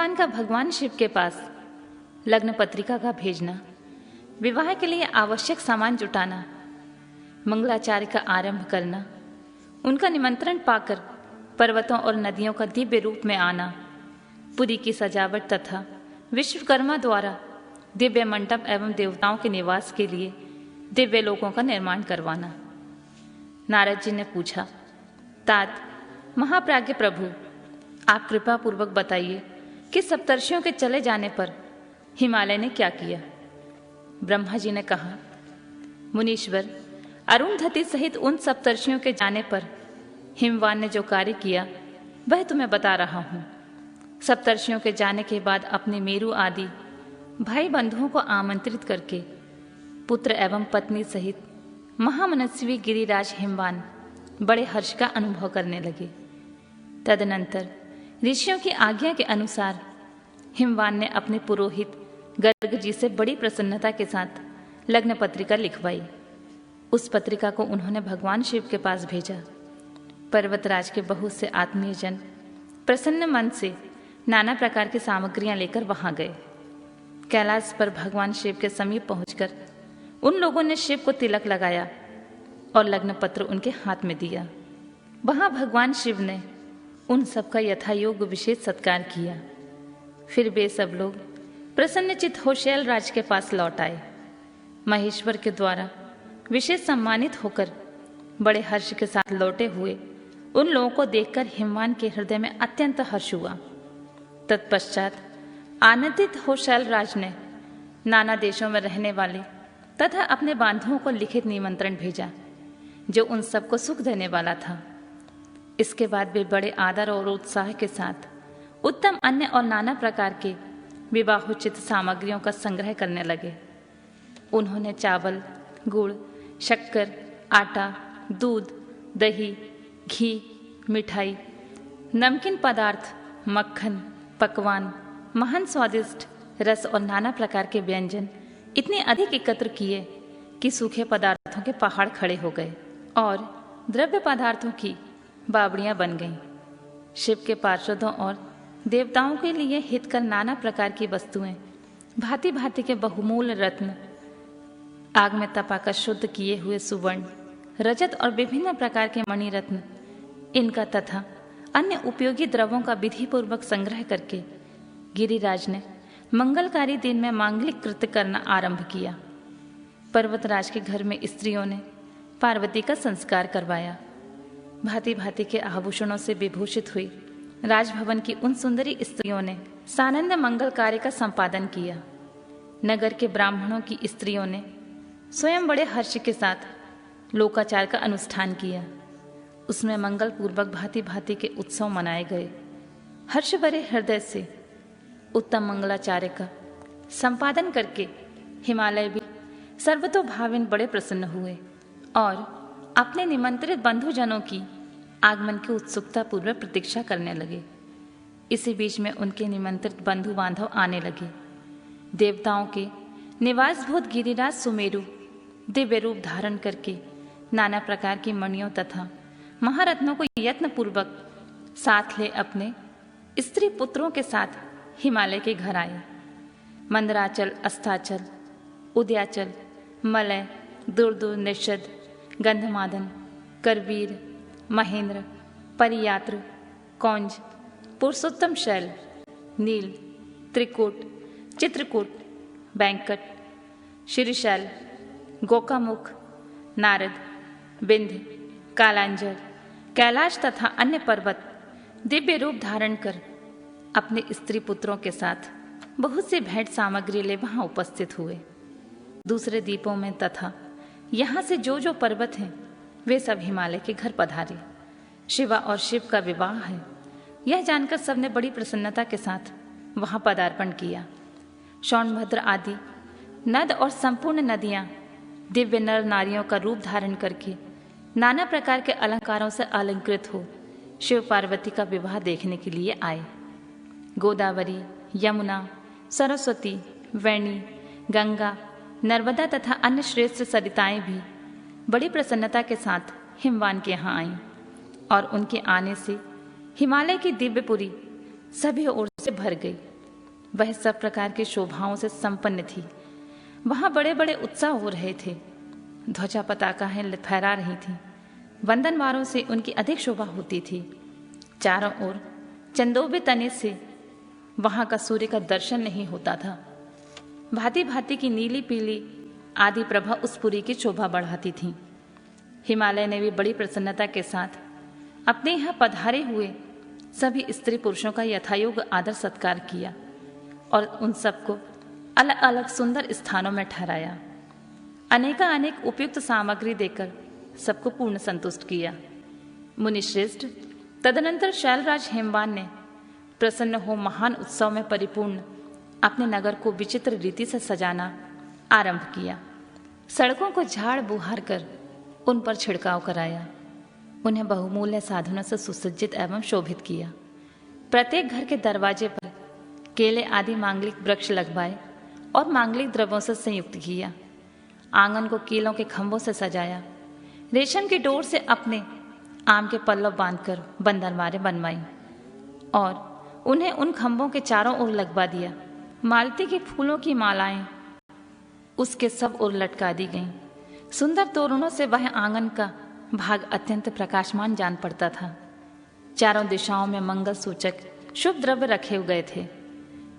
हिमवान का भगवान शिव के पास लग्न पत्रिका का भेजना, विवाह के लिए आवश्यक सामान जुटाना, मंगलाचार्य का आरंभ करना, उनका निमंत्रण पाकर पर्वतों और नदियों का दिव्य रूप में आना, पुरी की सजावट तथा विश्वकर्मा द्वारा दिव्य मंडप एवं देवताओं के निवास के लिए दिव्य लोकों का निर्माण करवाना। नारद जी ने पूछा, तात महाप्राज्ञ प्रभु, आप कृपा पूर्वक बताइए कि सप्तर्षियों के चले जाने पर हिमालय ने क्या किया। ब्रह्मा जी ने कहा, मुनीश्वर, अरुंधति सहित उन सप्तर्षियों के जाने पर हिमवान ने जो कार्य किया वह तुम्हें बता रहा हूं। सप्तर्षियों के जाने के बाद अपने मेरु आदि भाई बंधुओं को आमंत्रित करके पुत्र एवं पत्नी सहित महामनस्वी गिरिराज हिमवान बड़े हर्ष का अनुभव करने लगे। तदनंतर ऋषियों की आज्ञा के अनुसार हिमवान ने अपने पुरोहित गर्ग जी से बड़ी प्रसन्नता के साथ लग्न पत्रिका लिखवाई। उस पत्रिका को उन्होंने भगवान शिव के पास भेजा। पर्वतराज के बहुत से आत्मीय जन प्रसन्न मन से नाना प्रकार की सामग्रियां लेकर वहां गए। कैलाश पर भगवान शिव के समीप पहुंचकर उन लोगों ने शिव को तिलक लगाया और लग्न पत्र उनके हाथ में दिया। वहां भगवान शिव ने उन सबका यथायोग्य विशेष सत्कार किया। फिर वे सब लोग प्रसन्नचित हो शैलराज के पास लौट आए। महेश्वर के द्वारा विशेष सम्मानित होकर बड़े हर्ष के साथ लौटे हुए उन लोगों को देखकर हिमवान के हृदय में अत्यंत हर्ष हुआ। तत्पश्चात आनंदित हो शैलराज ने नाना देशों में रहने वाले तथा अपने बांधुओं को लिखित निमंत्रण भेजा, जो उन सबको सुख देने वाला था। इसके बाद वे बड़े आदर और उत्साह के साथ उत्तम अन्य और नाना प्रकार के विवाहोचित सामग्रियों का संग्रह करने लगे। उन्होंने चावल, गुड़, शक्कर, आटा, दूध, दही, घी, मिठाई, नमकीन पदार्थ, मक्खन, पकवान, महान स्वादिष्ट रस और नाना प्रकार के व्यंजन इतने अधिक एकत्र किए कि सूखे पदार्थों के पहाड़ खड़े हो गए और द्रव्य पदार्थों की बावड़ियां बन गईं। शिव के पार्षदों और देवताओं के लिए हितकर नाना प्रकार की वस्तुएं, भांति भांति के बहुमूल्य रत्न, आग में तपाकर शुद्ध किए हुए सुवर्ण, रजत और विभिन्न प्रकार के मणिरत्न, इनका तथा अन्य उपयोगी द्रव्यों का विधि पूर्वक संग्रह करके गिरिराज ने मंगलकारी दिन में मांगलिक कृत्य करना आरंभ किया। पर्वतराज के घर में स्त्रियों ने पार्वती का संस्कार करवाया। भांति भांति के आभूषणों से विभूषित हुई राजभवन की उन सुंदरी स्त्रियों ने सानंद मंगल कार्य का संपादन किया। नगर के ब्राह्मणों की स्त्रियों ने स्वयं बड़े हर्ष के साथ लोकाचार का अनुष्ठान किया। उसमें मंगल पूर्वक भांति भांति के उत्सव मनाए गए। हर्ष भरे हृदय से उत्तम मंगलाचार्य का संपादन करके हिमालय भी सर्वतोभावेन बड़े प्रसन्न हुए और अपने निमंत्रित बंधुजनों की आगमन की उत्सुकता पूर्वक प्रतीक्षा करने लगे। इसी बीच में उनके निमंत्रित बंधु बांधव आने लगे। देवताओं के निवासभूत गिरिराज सुमेरु दिव्य रूप धारण करके नाना प्रकार की मणियों तथा महारत्नों को यत्न पूर्वक साथ ले अपने स्त्री पुत्रों के साथ हिमालय के घर आए। मंदराचल, अस्ताचल, उदयाचल, मलय, दुर्दुर, निषद, गंधमादन, करवीर, महेंद्र, परियात्र, कौंज, पुरुषोत्तम शैल, नील, त्रिकूट, चित्रकूट, बैंकट, श्रीशैल, गोकामुख, नारद, विंध्य, कालांजर, कैलाश तथा अन्य पर्वत दिव्य रूप धारण कर अपने स्त्री पुत्रों के साथ बहुत सी भेंट सामग्री ले वहां उपस्थित हुए। दूसरे द्वीपों में तथा यहाँ से जो जो पर्वत हैं वे सब हिमालय के घर पधारे। शिवा और शिव का विवाह है, यह जानकर सबने बड़ी प्रसन्नता के साथ वहां पदार्पण किया। सोनभद्र आदि नद और संपूर्ण नदियां दिव्य नर नारियों का रूप धारण करके नाना प्रकार के अलंकारों से अलंकृत हो शिव पार्वती का विवाह देखने के लिए आए। गोदावरी, यमुना, सरस्वती, वेणी, गंगा, नर्मदा तथा अन्य श्रेष्ठ सरिताएं भी बड़ी प्रसन्नता के साथ हिमवान के यहाँ आईं और उनके आने से हिमालय की दिव्यपुरी सभी ओर से भर गई। वह सब प्रकार की शोभाओं से संपन्न थी। वहां बड़े बड़े उत्सव हो रहे थे। ध्वजा पताकाएं फहरा रही थीं। वंदनवारों से उनकी अधिक शोभा होती थी। चारों ओर चंदोबे तने से वहां का सूर्य का दर्शन नहीं होता था। भांति भांति की नीली पीली आदि प्रभा उस पुरी की शोभा बढ़ाती थी। हिमालय ने भी बड़ी प्रसन्नता के साथ अपने यहाँ पधारे हुए सभी स्त्री पुरुषों का यथायोग्य आदर सत्कार किया और उन सबको अलग अलग सुंदर स्थानों में ठहराया। अनेक उपयुक्त सामग्री देकर सबको पूर्ण संतुष्ट किया। मुनिश्रेष्ठ तदनंतर शैलराज हेमवान ने प्रसन्न हो महान उत्सव में परिपूर्ण अपने नगर को विचित्र रीति से सजाना आरंभ किया। सड़कों को झाड़ बुहार कर उन पर छिड़काव कराया। उन्हें बहुमूल्य साधनों से सुसज्जित एवं शोभित किया। प्रत्येक घर के दरवाजे पर केले आदि मांगलिक वृक्ष लगवाए और मांगलिक द्रव्यों से संयुक्त किया। आंगन को कीलों के खंभों से सजाया। रेशम की डोर से अपने आम के पल्लव बांधकर बंदरमारें बनवाई और उन्हें उन खंभों के चारों ओर लगवा दिया। मालती के फूलों की मालाएं उसके सब ओर लटका दी गईं। सुंदर तोरणों से वह आंगन का भाग अत्यंत प्रकाशमान जान पड़ता था। चारों दिशाओं में मंगल सूचक शुभ द्रव्य रखे गए थे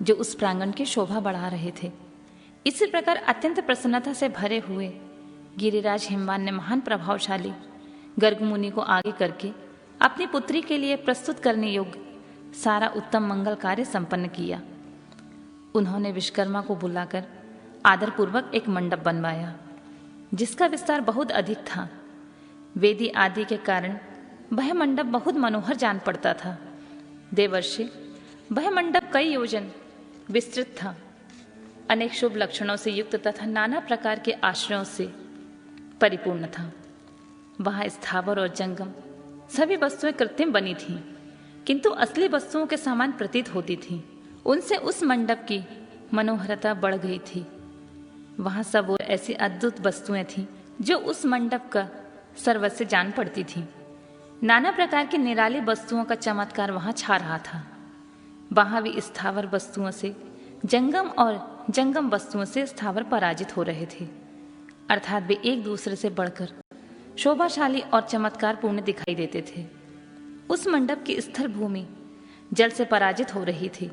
जो उस प्रांगण की शोभा बढ़ा रहे थे। इसी प्रकार अत्यंत प्रसन्नता से भरे हुए गिरिराज हिमवान ने महान प्रभावशाली गर्ग मुनि को आगे करके अपनी पुत्री के लिए प्रस्तुत करने योग्य सारा उत्तम मंगल कार्य संपन्न किया। उन्होंने विश्वकर्मा को बुलाकर आदरपूर्वक एक मंडप बनवाया जिसका विस्तार बहुत अधिक था। वेदी आदि के कारण वह मंडप बहुत मनोहर जान पड़ता था। देवर्षि वह मंडप कई योजन विस्तृत था। अनेक शुभ लक्षणों से युक्त तथा नाना प्रकार के आश्रयों से परिपूर्ण था। वहां स्थावर और जंगम सभी वस्तुएं कृत्रिम बनी थीं, किंतु असली वस्तुओं के समान प्रतीत होती थीं। उनसे उस मंडप की मनोहरता बढ़ गई थी। वहां सब और ऐसी अद्भुत वस्तुएं थीं जो उस मंडप का सर्वस्व जान पड़ती थीं। नाना प्रकार की निराली वस्तुओं का चमत्कार वहां छा रहा था। वहां भी स्थावर वस्तुओं से जंगम और जंगम वस्तुओं से स्थावर पराजित हो रहे थे, अर्थात वे एक दूसरे से बढ़कर शोभाशाली और चमत्कार पूर्ण दिखाई देते थे। उस मंडप की स्थिर भूमि जल से पराजित हो रही थी,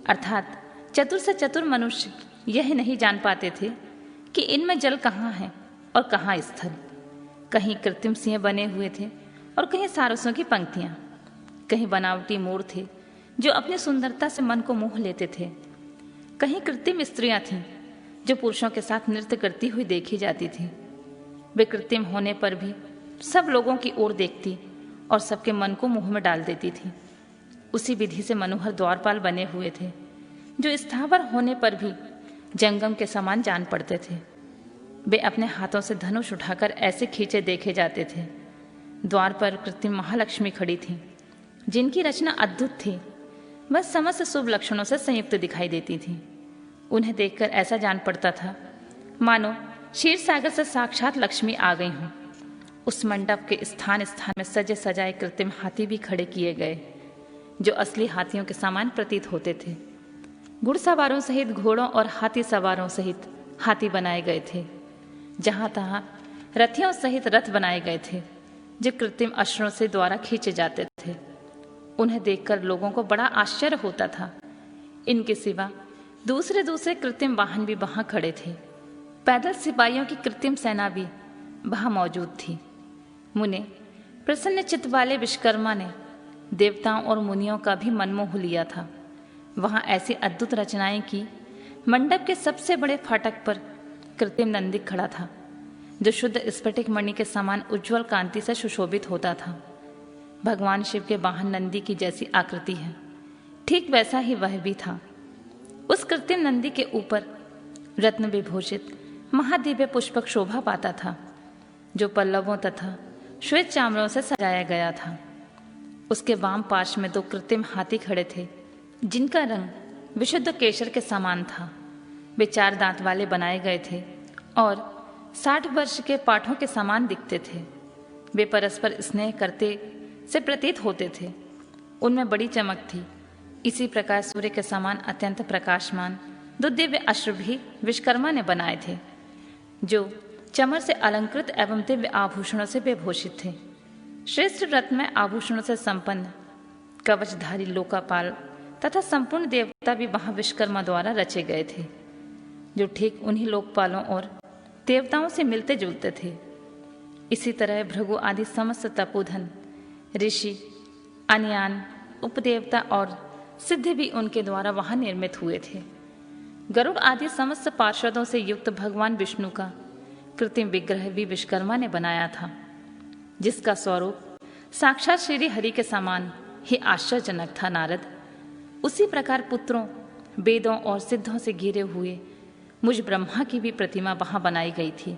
अर्थात चतुर से चतुर मनुष्य यह नहीं जान पाते थे कि इनमें जल कहाँ है और कहाँ स्थल। कहीं कृत्रिम सिंह बने हुए थे और कहीं सारसों की पंक्तियां, कहीं बनावटी मोर थे जो अपनी सुंदरता से मन को मोह लेते थे, कहीं कृत्रिम स्त्रियां थीं जो पुरुषों के साथ नृत्य करती हुई देखी जाती थीं। वे कृत्रिम होने पर भी सब लोगों की ओर देखती और सबके मन को मुंह में डाल देती थी। उसी विधि से मनोहर द्वारपाल बने हुए थे जो स्थावर होने पर भी जंगम के समान जान पड़ते थे। वे अपने हाथों से धनुष उठाकर ऐसे खींचे देखे जाते थे। द्वार पर कृत्रिम महालक्ष्मी खड़ी थी जिनकी रचना अद्भुत थी। वह समस्त शुभ लक्षणों से संयुक्त दिखाई देती थी। उन्हें देखकर ऐसा जान पड़ता था मानो क्षीर सागर से साक्षात लक्ष्मी आ गई हूं। उस मंडप के स्थान स्थान में सजे सजाए कृत्रिम हाथी भी खड़े किए गए जो असली हाथियों के समान प्रतीत होते थे। घुड़सवारों सहित घोड़ों और हाथी सवारों सहित हाथी बनाए गए थे। जहां तहां रथियों सहित रथ बनाए गए थे जो कृत्रिम अश्वों से द्वारा खींचे जाते थे। उन्हें देखकर लोगों को बड़ा आश्चर्य होता था। इनके सिवा दूसरे दूसरे कृत्रिम वाहन भी वहां खड़े थे। पैदल सिपाहियों की कृत्रिम सेना भी वहां मौजूद थी। मुने प्रसन्न चित्त वाले विश्वकर्मा ने देवताओं और मुनियों का भी मन मोह लिया था। वहां ऐसी अद्भुत रचनाएं की। मंडप के सबसे बड़े फाटक पर कृत्रिम नंदी खड़ा था जो शुद्ध स्फटिक मणि के समान उज्जवल कांति से सुशोभित होता था। भगवान शिव के वाहन नंदी की जैसी आकृति है, ठीक वैसा ही वह भी था। उस कृत्रिम नंदी के ऊपर रत्न विभूषित महादिव्य पुष्पक शोभा पाता था जो पल्लवों तथा श्वेत चामरों से सजाया गया था। उसके वाम पार्श्व में 2 कृत्रिम हाथी खड़े थे जिनका रंग विशुद्ध केशर के समान था। वे 4 दांत वाले बनाए गए थे और 60 वर्ष के पाठों के समान दिखते थे। वे परस्पर स्नेह करते से प्रतीत होते थे। उनमें बड़ी चमक थी। इसी प्रकार सूर्य के समान अत्यंत प्रकाशमान 2 दिव्य अश्व भी विश्वकर्मा ने बनाए थे, जो चमर से अलंकृत एवं दिव्य आभूषणों से विभूषित थे। श्रेष्ठ रत्नमय आभूषणों से संपन्न कवचधारी लोकापाल तथा संपूर्ण देवता भी वहां विश्वकर्मा द्वारा रचे गए थे, जो ठीक उन्हीं लोकपालों और देवताओं से मिलते जुलते थे। इसी तरह भृगु आदि समस्त तपोधन, ऋषि, अन्यान, उपदेवता और सिद्धि भी उनके द्वारा वहां निर्मित हुए थे। गरुड़ आदि समस्त पार्षदों से युक्त भगवान विष्णु का कृत्रिम विग्रह भी विश्वकर्मा ने बनाया था, जिसका स्वरूप साक्षात श्री हरि के समान ही आश्चर्यजनक था। नारद, उसी प्रकार पुत्रों, वेदों और सिद्धों से घिरे हुए मुझ ब्रह्मा की भी प्रतिमा वहां बनाई गई थी,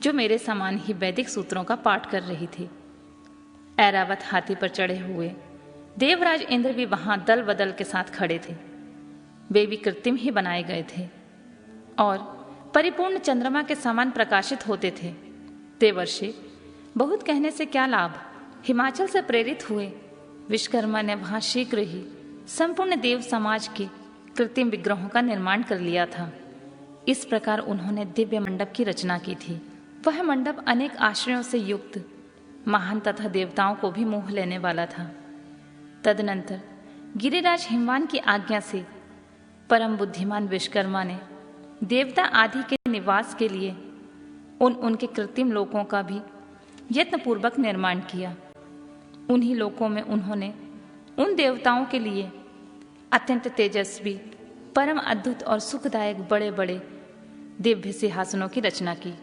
जो मेरे समान ही वैदिक सूत्रों का पाठ कर रही थी। ऐरावत हाथी पर चढ़े हुए देवराज इंद्र भी वहां दल बदल के साथ खड़े थे। वे भी कृत्रिम ही बनाए गए थे और परिपूर्ण चंद्रमा के समान प्रकाशित होते थे। देवर्षि, बहुत कहने से क्या लाभ, हिमाचल से प्रेरित हुए विश्वकर्मा ने वहां शीघ्र ही संपूर्ण देव समाज के कृत्रिम विग्रहों का निर्माण कर लिया था। इस प्रकार उन्होंने दिव्य मंडप की रचना की थी। वह मंडप अनेक आश्रयों से युक्त महान तथा देवताओं को भी मोह लेने वाला था। तदनंतर गिरिराज हिमवान की आज्ञा से परम बुद्धिमान विश्वकर्मा ने देवता आदि के निवास के लिए उनके कृत्रिम लोकों का भी यत्नपूर्वक निर्माण किया। उन्हीं लोकों में उन्होंने उन देवताओं के लिए अत्यंत तेजस्वी, परम अद्भुत और सुखदायक बड़े बड़े दिव्य सिंहासनों की रचना की।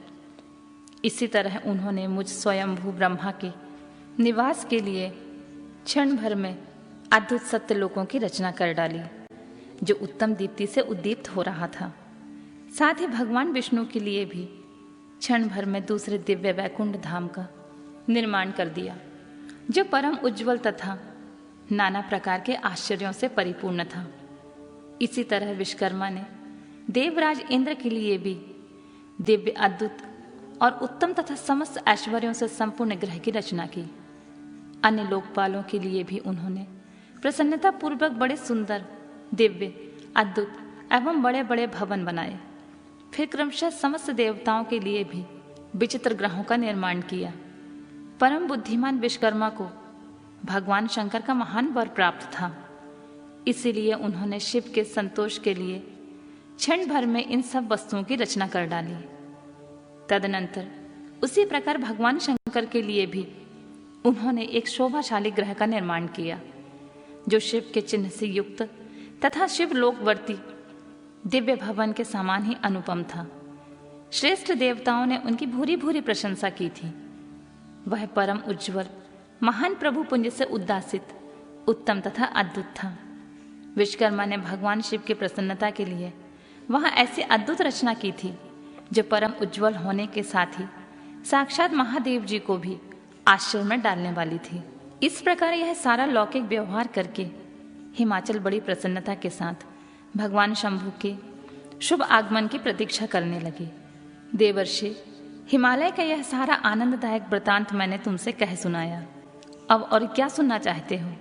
इसी तरह उन्होंने मुझ स्वयंभू ब्रह्मा के निवास के लिए क्षण भर में अद्भुत सत्यलोकों की रचना कर डाली, जो उत्तम दीप्ति से उद्दीप्त हो रहा था। साथ ही भगवान विष्णु के लिए भी क्षण भर में दूसरे दिव्य वैकुंठ धाम का निर्माण कर दिया, जो परम उज्जवल तथा नाना प्रकार के आश्चर्यों से परिपूर्ण था। इसी तरह विश्वकर्मा ने देवराज इंद्र के लिए भी दिव्य, अद्भुत और उत्तम तथा समस्त ऐश्वर्यों से संपूर्ण ग्रह की रचना की। अन्य लोकपालों के लिए भी उन्होंने प्रसन्नता पूर्वक बड़े सुंदर, दिव्य, अद्भुत एवं बड़े बड़े भवन बनाए। फिर क्रमशः समस्त देवताओं के लिए भी विचित्र ग्रहों का निर्माण किया। परम बुद्धिमान विश्वकर्मा को भगवान शंकर का महान वर प्राप्त था, इसीलिए उन्होंने शिव के संतोष के लिए क्षण भर में इन सब वस्तुओं की रचना कर डाली। तदनंतर उसी प्रकार भगवान शंकर के लिए भी उन्होंने एक शोभाशाली ग्रह का निर्माण किया, जो शिव के चिन्ह से युक्त तथा शिव लोकवर्ती दिव्य भवन के समान ही अनुपम था। श्रेष्ठ देवताओं ने उनकी भूरी भूरी प्रशंसा की थी। वह परम उज्ज्वल, महान प्रभु पुंज से उद्दासित, उत्तम तथा अद्भुत था। विश्वकर्मा ने भगवान शिव की प्रसन्नता के लिए वहां ऐसी अद्भुत रचना की थी, जो परम उज्ज्वल होने के साथ ही साक्षात महादेव जी को भी आश्चर्य में डालने वाली थी। इस प्रकार यह सारा लौकिक व्यवहार करके हिमाचल बड़ी प्रसन्नता के साथ भगवान शंभु के शुभ आगमन की प्रतीक्षा करने लगे। देवर्षि, हिमालय का यह सारा आनंददायक वृतांत मैंने तुमसे कह सुनाया। अब और क्या सुनना चाहते हो?